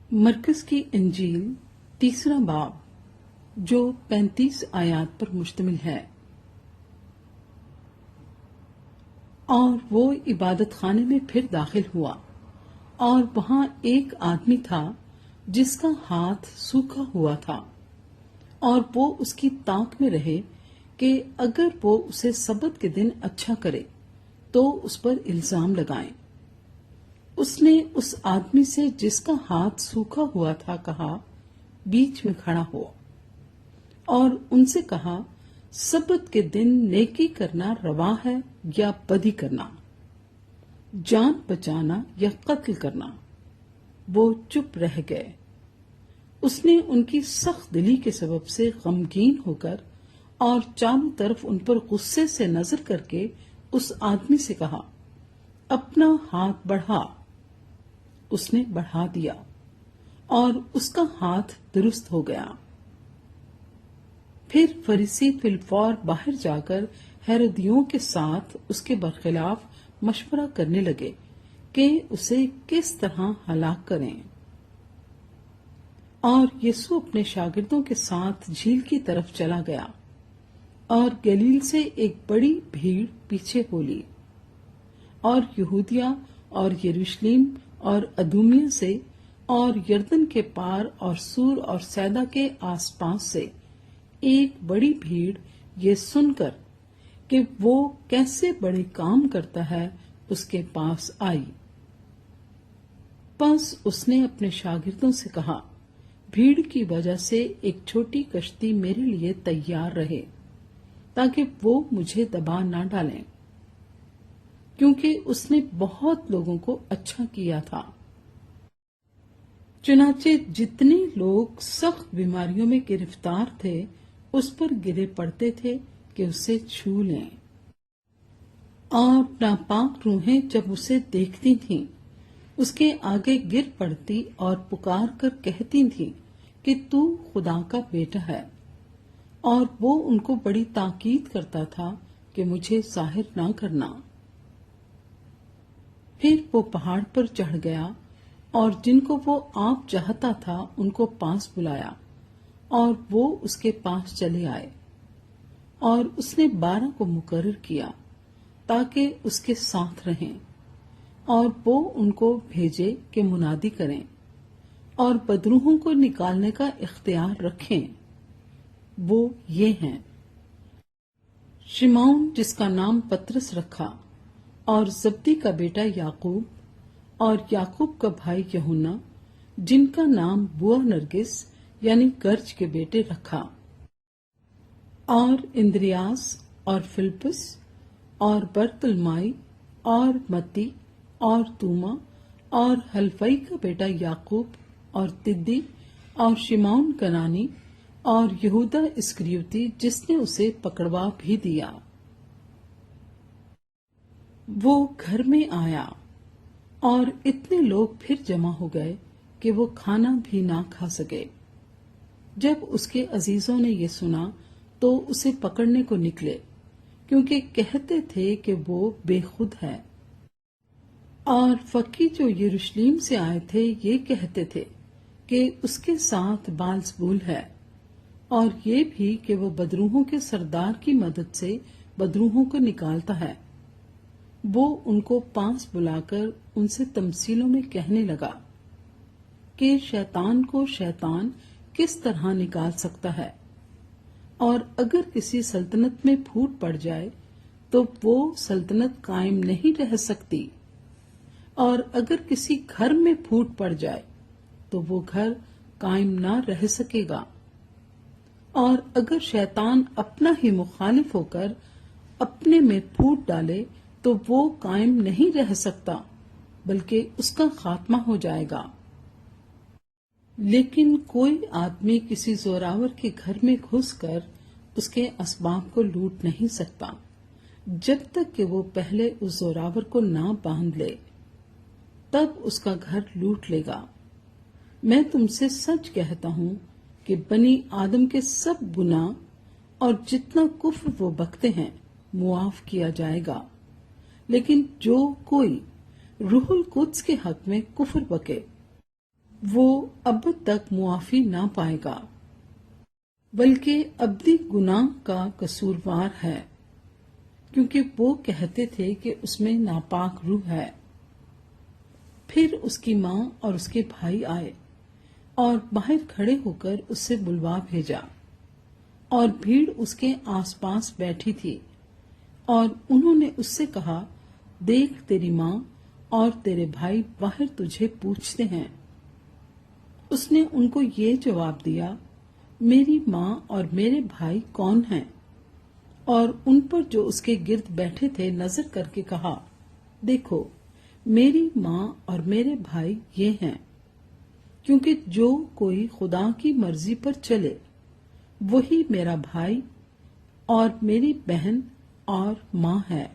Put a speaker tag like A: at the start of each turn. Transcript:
A: मरकज की इंजील तीसरा बाब जो 35 आयात पर मुश्तमिल है। और वो इबादत खाने में फिर दाखिल हुआ और वहां एक आदमी था जिसका हाथ सूखा हुआ था और वो उसकी ताक में रहे कि अगर वो उसे सबत के दिन अच्छा करे तो उस पर इल्जाम लगाएं। उसने उस आदमी से जिसका हाथ सूखा हुआ था कहा, बीच में खड़ा हो, और उनसे कहा, सबत के दिन नेकी करना रवा है या बदी करना, जान बचाना या कत्ल करना। वो चुप रह गए। उसने उनकी सख्त दिली के सबब से गमगीन होकर और चारों तरफ उन पर गुस्से से नजर करके उस आदमी से कहा, अपना हाथ बढ़ा। उसने बढ़ा दिया और उसका हाथ दुरुस्त हो गया। फिर फरीसी फिलफौर बाहर जाकर हेरोदियों के साथ उसके बरखिलाफ मशवरा करने लगे कि उसे किस तरह हलाक करें। और यीशु अपने शागिर्दों के साथ झील की तरफ चला गया और गलील से एक बड़ी भीड़ पीछे हो ली और यहूदिया और यरूशलेम और अदुमिया से और यरदन के पार और सूर और सैदा के आसपास से एक बड़ी भीड़ ये सुनकर कि वो कैसे बड़े काम करता है उसके पास आई। बस उसने अपने शागिर्दों से कहा, भीड़ की वजह से एक छोटी कश्ती मेरे लिए तैयार रहे ताकि वो मुझे दबा ना डालें, क्योंकि उसने बहुत लोगों को अच्छा किया था। चुनाचे जितने लोग सख्त बीमारियों में गिरफ्तार थे उस पर गिरे पड़ते थे कि उसे छू लें, और नापाक रूहें जब उसे देखती थीं उसके आगे गिर पड़ती और पुकार कर कहती थीं कि तू खुदा का बेटा है। और वो उनको बड़ी ताकीद करता था कि मुझे जाहिर ना करना। फिर वो पहाड़ पर चढ़ गया और जिनको वो आप चाहता था उनको पास बुलाया और वो उसके पास चले आए। और उसने 12 को मुकर्रर किया ताकि उसके साथ रहें और वो उनको भेजे कि मुनादी करें और बदरूहों को निकालने का इख्तियार रखें। वो ये हैं, शिमौन जिसका नाम पतरस रखा, और जब्दी का बेटा याकूब, और याकूब का भाई यूहन्ना जिनका नाम बुआ नरगिस यानी गर्ज के बेटे रखा, और इंद्रियास और फिलिप्पुस और बरतुलमाई और मत्ती और तूमा और हल्फई का बेटा याकूब और तिद्दी और शिमौन कनानी और यहूदा इस्करियोती जिसने उसे पकड़वा भी दिया। वो घर में आया और इतने लोग फिर जमा हो गए कि वो खाना भी ना खा सके। जब उसके अजीजों ने ये सुना तो उसे पकड़ने को निकले, क्योंकि कहते थे कि वो बेखुद है। और फकी जो यरूशलेम से आए थे ये कहते थे कि उसके साथ बालजबूल है, और ये भी कि वो बदरूहों के सरदार की मदद से बदरूहों को निकालता है। वो उनको पास बुलाकर उनसे तमसीलों में कहने लगा कि शैतान को शैतान किस तरह निकाल सकता है, और अगर किसी सल्तनत में फूट पड़ जाए तो वो सल्तनत कायम नहीं रह सकती, और अगर किसी घर में फूट पड़ जाए तो वो घर कायम ना रह सकेगा। और अगर शैतान अपना ही मुखालिफ होकर अपने में फूट डाले तो वो कायम नहीं रह सकता, बल्कि उसका खात्मा हो जाएगा। लेकिन कोई आदमी किसी जोरावर के घर में घुसकर उसके असबाब को लूट नहीं सकता जब तक कि वो पहले उस जोरावर को ना बांध ले, तब उसका घर लूट लेगा। मैं तुमसे सच कहता हूं कि बनी आदम के सब गुनाह और जितना कुफ्र वो बकते हैं मुआफ किया जाएगा, लेकिन जो कोई रूहुल कुद्स के हक में कुफ्र बके وہ اب تک معافی نہ پائے گا، بلکہ ابدی گناہ کا قصوروار ہے، کیونکہ وہ کہتے تھے کہ اس میں ناپاک روح ہے۔ پھر اس کی ماں اور اس کے بھائی آئے اور باہر کھڑے ہو کر اس سے بلوا بھیجا، اور بھیڑ اس کے آس پاس بیٹھی تھی، اور انہوں نے اس سے کہا، دیکھ تیری ماں اور تیرے بھائی باہر تجھے پوچھتے ہیں۔ اس نے ان کو یہ جواب دیا، میری ماں اور میرے بھائی کون ہیں؟ اور ان پر جو اس کے گرد بیٹھے تھے نظر کر کے کہا، دیکھو میری ماں اور میرے بھائی یہ ہیں، کیونکہ جو کوئی خدا کی مرضی پر چلے وہی میرا بھائی اور میری بہن اور ماں ہے۔